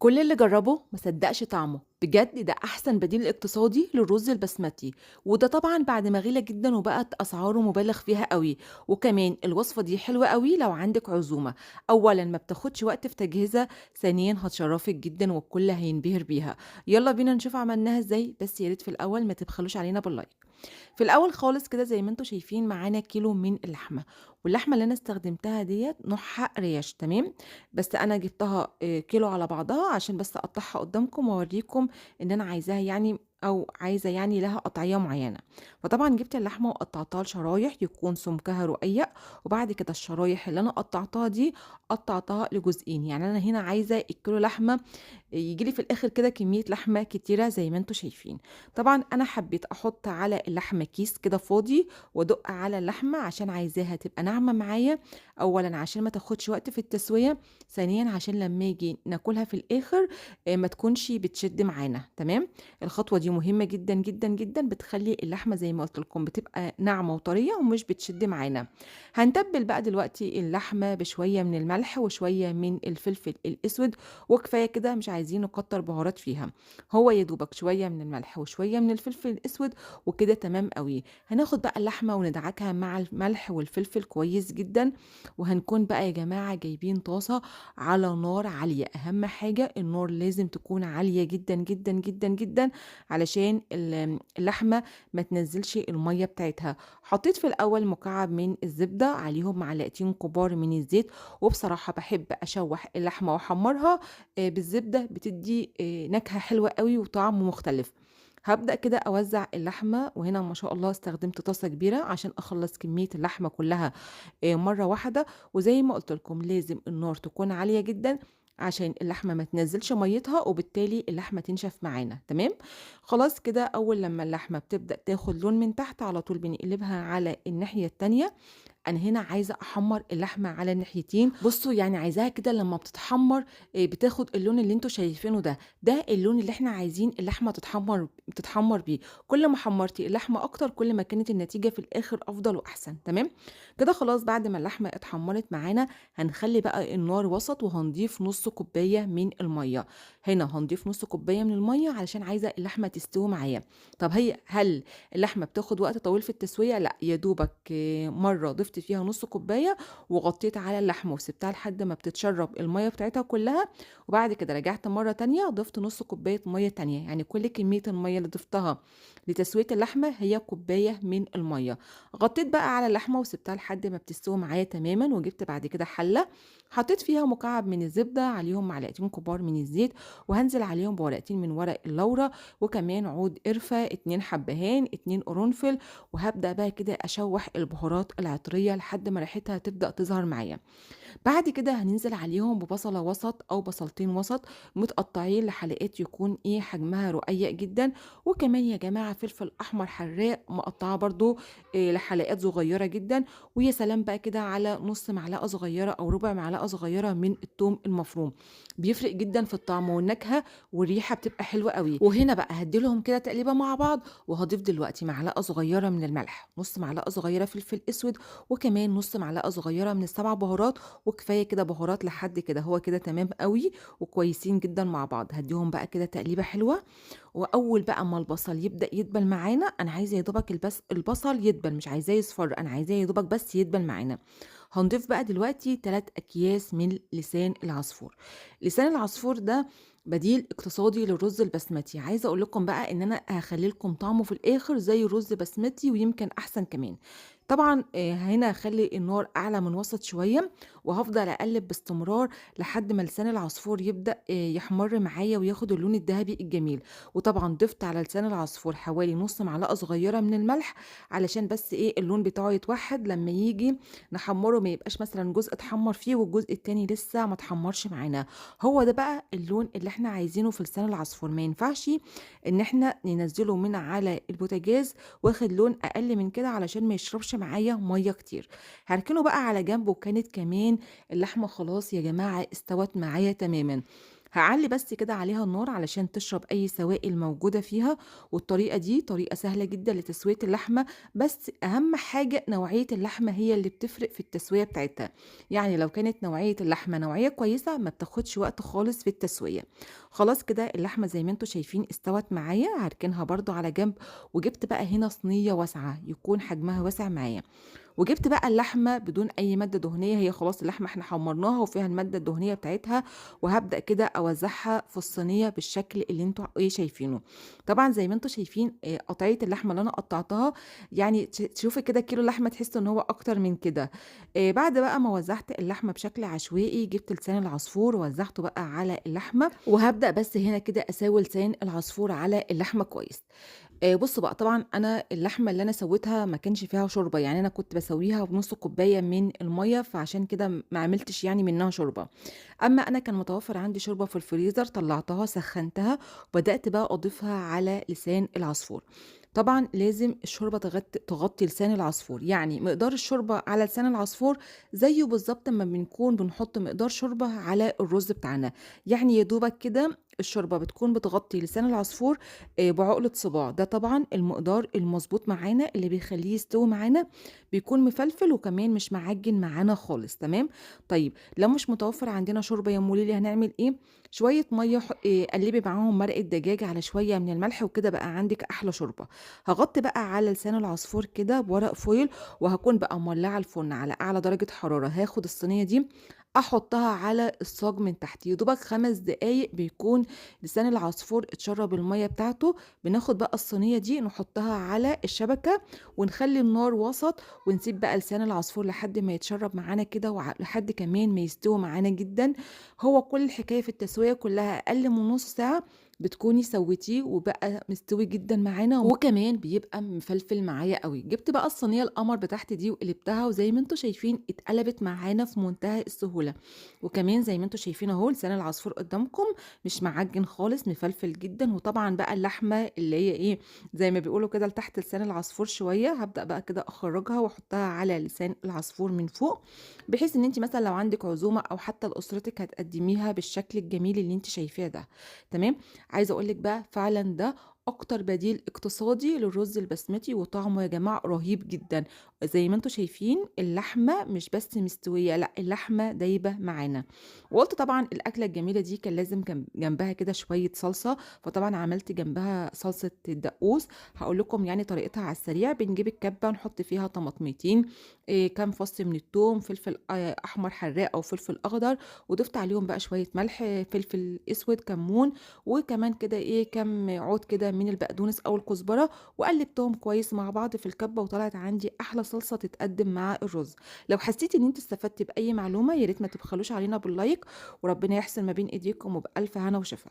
كل اللي جربه ما صدقش طعمه بجد. ده احسن بديل اقتصادي للرز البسمتي، وده طبعا بعد ما غلى جدا وبقت اسعاره مبالغ فيها قوي. وكمان الوصفه دي حلوه قوي لو عندك عزومه. اولا ما بتاخدش وقت في تجهيزها، ثانيا هتشرفك جدا والكل هينبهر بيها. يلا بينا نشوف عملناها ازاي، بس يا ريت في الاول ما تبخلوش علينا باللايك. في الاول خالص كده زي ما انتم شايفين معانا كيلو من اللحمه، واللحمه اللي انا استخدمتها ديت نوعها ريش، تمام. بس انا جبتها كيلو على بعضها عشان بس اقطعها قدامكم واوريكم ان انا عايزاها يعني، او عايزه يعني لها قطعيه معينه. فطبعا جبت اللحمه وقطعتها لشرايح يكون سمكها رقيق، وبعد كده الشرايح اللي انا قطعتها دي قطعتها لجزئين. يعني انا هنا عايزه الكيلو لحمه ييجي لي في الآخر كده كمية لحمة كتيرة زي ما أنتم شايفين. طبعًا أنا حبيت أحط على اللحمة كيس كده فاضي وأدق على اللحمة عشان عايزاها تبقى ناعمة معايا، أولًا عشان ما تاخدش وقت في التسوية، ثانيًا عشان لمّا آجي ناكلها في الآخر ما تكونش بتشد معانا، تمام. الخطوة دي مهمة جدًا، جدًا، جدًا، بتخلّي اللحمة زي ما قُلت لكم بتبقى ناعمة وطرية ومش بتشد معانا. هنتبّل بقى دلوقتي اللحمة بشوية من الملح وشوية من الفلفل الأسود، وكفاية كده مش عايزين نكتر بهارات فيها. هو يا دوبك شوية من الملح وشوية من الفلفل الأسود وكده تمام قوي. هناخد بقى اللحمة وندعكها مع الملح والفلفل كويس جدا، وهنكون بقى يا جماعة جايبين طاسة على نار عالية. أهم حاجة النار لازم تكون عالية جدا جدا جدا جدا علشان اللحمة ما تنزلش المية بتاعتها. حطيت في الأول مكعب من الزبدة عليهم معلقتين كبار من الزيت، وبصراحة باحب أشوّح اللحمة وأحمّرها بالزبدة، بتدّي نكهة حلوة أوي وطعم مختلف. هابدأ كده أوزّع اللحمة، وهنا ما شاء الله استخدمت طاسة كبيرة عشان أخلّص كمية اللحمة كلّها مرّة واحدة. وزي ما قُلت لكم لازم النار تكون عالية جدًا عشان اللحمة ما تنزّلش مَيّتها، وبالتالي اللحمة تنشف معانا، تمام. خلاص كده أول لمّا اللحمة بتبدأ تاخد لون من تحت على طول بنقلبها على الناحية التانية. أنا هنا عايزة أحمّر اللحمة على الناحيتين، بُصّوا يعني عايزاها كده لمّا بتتحمّر بتاخد اللون اللي أنتم شايفينه ده، ده اللون اللي إحنا عايزين اللحمة تتحمّر بيه. كل ما حمّرتِ اللحمة أكتر كل ما كانت النتيجة في الآخر أفضل وأحسن، تمام. كده خلاص بعد ما اللحمة اتحمّرت معانا هنخلّي بقى النار وسط وهنضيف نُص كوباية من المَيّة. هنا هنضيف نُص كوباية من المَيّة علشان عايزة اللحمة تستوي معايا. طب هل اللحمة بتاخد وقت طويل في التسوية؟ لأ، يا دوبك مرّة ضِفت فيها نُص كوباية وغطّيت على اللحمة وسِبتها لحد ما بتتشرّب المَيّة بتاعتها كلّها، وبعد كده رجعت مرّة تانية ضِفت نُص كوباية مَيّة تانية. يعني كل كمية المَيّة اللي ضِفتها لتسوية اللحمة هي كوباية من المَيّة. غطّيت بقى على اللحمة وسِبتها لحد ما بتستوي معايا تمامًا، وجِبت بعد كده حلة حطيت فيها مكعب من الزبدة عليهم معلقتين كبار من الزيت، وهانزل عليهم بورقتين من ورق اللورا، وكمان عود قرفة 2 حبّهان، 2 قرنفل. وهابدأ بقى كده أشوّح البهارات العطرية لحد ما ريحتها تبدأ تظهر معايا. بعد كده هننزل عليهم ببصلة وسط أو بصلتين وسط متقطعين لحلقات يكون حجمها رقيق جدًا، وكمان يا جماعة فلفل أحمر حراق مقطعاه برضه لحلقات صغيرة جدًا. ويا سلام بقى كده على نُص معلقة صغيرة أو ربع معلقة صغيرة من التوم المفروم، بيفرق جدًا في الطعم والنكهة والريحة بتبقى حلوة أوي. وهنا بقى هادّي لهم كده تقليبة مع بعض، وهاضيف دلوقتي معلقة صغيرة من الملح، نُص معلقة صغيرة فلفل أسود، وكمان نُص معلقة صغيرة من السبع بهارات. وكفاية كده بهارات لحد كده، هو كده تمام أوي وكويسين جدًا مع بعض. هادّيهم بقى كده تقليبة حلوة، وأول بقى ما البصل يبدأ يدبل معانا، أنا عايزة يا دوبك البصل يدبل، مش عايزاه يصفر، أنا عايزاه يا دوبك بس يدبل معانا. هنضيف بقى دلوقتي 3 أكياس من لسان العصفور. لسان العصفور ده بديل اقتصادي للرز البسمتي. عايزة أقول لكم بقى إن أنا هاخلّي لكم طعمه في الآخر زي الرز بسمتي ويمكن أحسن كمان. طبعًا هنا هاخلّي النار أعلى من وسط شوية، وهافضل أقلّب باستمرار لحد ما لسان العصفور يبدأ يحمَر معايا وياخد اللون الدهبي الجميل. وطبعًا ضِفت على لسان العصفور حوالي نُص معلقة صغيرة من الملح علشان بس اللون بتاعه يتوحّد لمّا ييجي نحمّره ما يبقاش مثلًا جزء اتحمّر فيه والجزء التاني لسه ما اتحمّرش معانا. هو ده بقى اللون اللي إحنا عايزينه في لسان العصفور. ما ينفعش إن إحنا ننزّله من على البوتاجاز واخد لون أقل من كده علشان ما يشربش معايا مَيّة كتير. هاركنه بقى على جنب، وكانت كمان اللحمة خلاص يا جماعة استوت معايا تمامًا. هاعلّي بس كده عليها النار علشان تشرب أي سوائل موجودة فيها، والطريقة دي طريقة سهلة جدًا لتسوية اللحمة، بس أهم حاجة نوعية اللحمة هي اللي بتفرق في التسوية بتاعتها، يعني لو كانت نوعية اللحمة نوعية كويسة ما بتاخدش وقت خالص في التسوية. خلاص كده اللحمة زي ما أنتم شايفين استوت معايا، هاركنها برضه على جنب، وجِبت بقى هنا صينية واسعة يكون حجمها واسع معايا. وجِبت بقى اللحمة بدون أي مادة دهنية، هي خلاص اللحمة إحنا حمّرناها وفيها المادة الدهنية بتاعتها، وهابدأ كده أوزّعها في الصينية بالشكل اللي أنتم شايفينه. طبعًا زي ما أنتم شايفين قطعية اللحمة اللي أنا قطّعتها يعني تشوفي كده كيلو اللحمة تحسّي إن هو أكتر من كده. بعد بقى ما وزّعت اللحمة بشكل عشوائي، جِبت لسان العصفور ووزّعته بقى على اللحمة، وهابدأ بس هنا كده أساوي لسان العصفور على اللحمة كويس. بُص بقى، طبعًا أنا اللحمة اللي أنا سويتها ما كانش فيها شوربة، يعني أنا كنت باسويها بنُص كوباية من المَيّة، فعشان كده ما عملتش يعني منها شوربة. أمّا أنا كان متوفر عندي شوربة في الفريزر، طلّعتها سخّنتها، وبدأت بقى أضيفها على لسان العصفور. طبعًا لازم الشوربة تغطي لسان العصفور، يعني مقدار الشوربة على لسان العصفور زيه بالضبط أمّا بنكون بنحط مقدار شوربة على الرز بتاعنا، يعني يا دوبك كده الشوربة بتكون بتغطي لسان العصفور بعُقلة صباع، ده طبعًا المقدار المضبوط معانا اللي بيخلّيه يستوي معانا، بيكون مفلفل وكمان مش معجِّن معانا خالص، تمام؟ طيب لو مش متوفّر عندنا شوربة يا أم ليلي هنعمل إيه؟ شوية مَيّة قلّبي معاهم مرقة دجاج على شوية من الملح وكده بقى عندِك أحلى شوربة. هاغطّي بقى على لسان العصفور كده بورق فويل وهاكون بقى مولّعة الفرن على أعلى درجة حرارة، هاخد الصينية دي أحُطّها على الصاج من تحت، يا دوبك 5 دقايق بيكون لسان العصفور اتشرّب المَيّة بتاعته، بناخد بقى الصينية دي نحطها على الشبكة ونخلّي النار وسط، ونسيب بقى لسان العصفور لحد ما يتشرّب معانا كده لحد كمان ما يستوي معانا جدًا. هو كل الحكاية في التسوية كلّها أقل من نُص ساعة بتكوني سويتيه وبقى مستوي جدًا معانا، وكمان بيبقى مفلفل معايا أوي. جِبت بقى الصينية القمر بتاعتي دي وقلبتها، وزي ما أنتم شايفين اتقلبت معانا في منتهى السهولة. وكمان زي ما أنتم شايفين أهو لسان العصفور قدّامكم مش معجّن خالص، مفلفل جدًا، وطبعًا بقى اللحمة اللي هي إيه، زي ما بيقولوا كده لتحت لسان العصفور شوية، هابدأ بقى كده أخرّجها وأحطها على لسان العصفور من فوق، بحيث إن أنتِ مثلًا لو عندِك عزومة أو حتى لأسرتِك هتقدّميها بالشكل الجميل اللي أنتِ شايفاه ده، تمام. عايزة أقول لِك بقى فعلًا ده أكتر بديل اقتصادي للرز البسمتي، وطعمه يا جماعة رهيب جدًا. زي ما أنتم شايفين اللحمة مش بس مستوية، لأ اللحمة دايبة معانا. وقُلت طبعًا الأكلة الجميلة دي كان لازم جنبها كده شوية صلصة، فطبعًا عملت جنبها صلصة الدقوس. هاقول لكم يعني طريقتها على السريع. بنجيب الكبة نحط فيها طماطميتين، كام فص من التوم، فلفل أحمر حراق أو فلفل أخضر، وضِفت عليهم بقى شوية ملح، فلفل أسود، كمون، وكمان كده كام عود كده من البقدونس أو الكزبرة، وقلّبتهم كويس مع بعض في الكبة وطلعت عندي أحلى صلصة تتقدم مع الرز. لو حسيتِ إن أنتِ استفدتِ بأي معلومة يا ريت ما تبخلوش علينا باللايك، وربنا يحسن ما بين إيديكم وبألف هنا وشفا.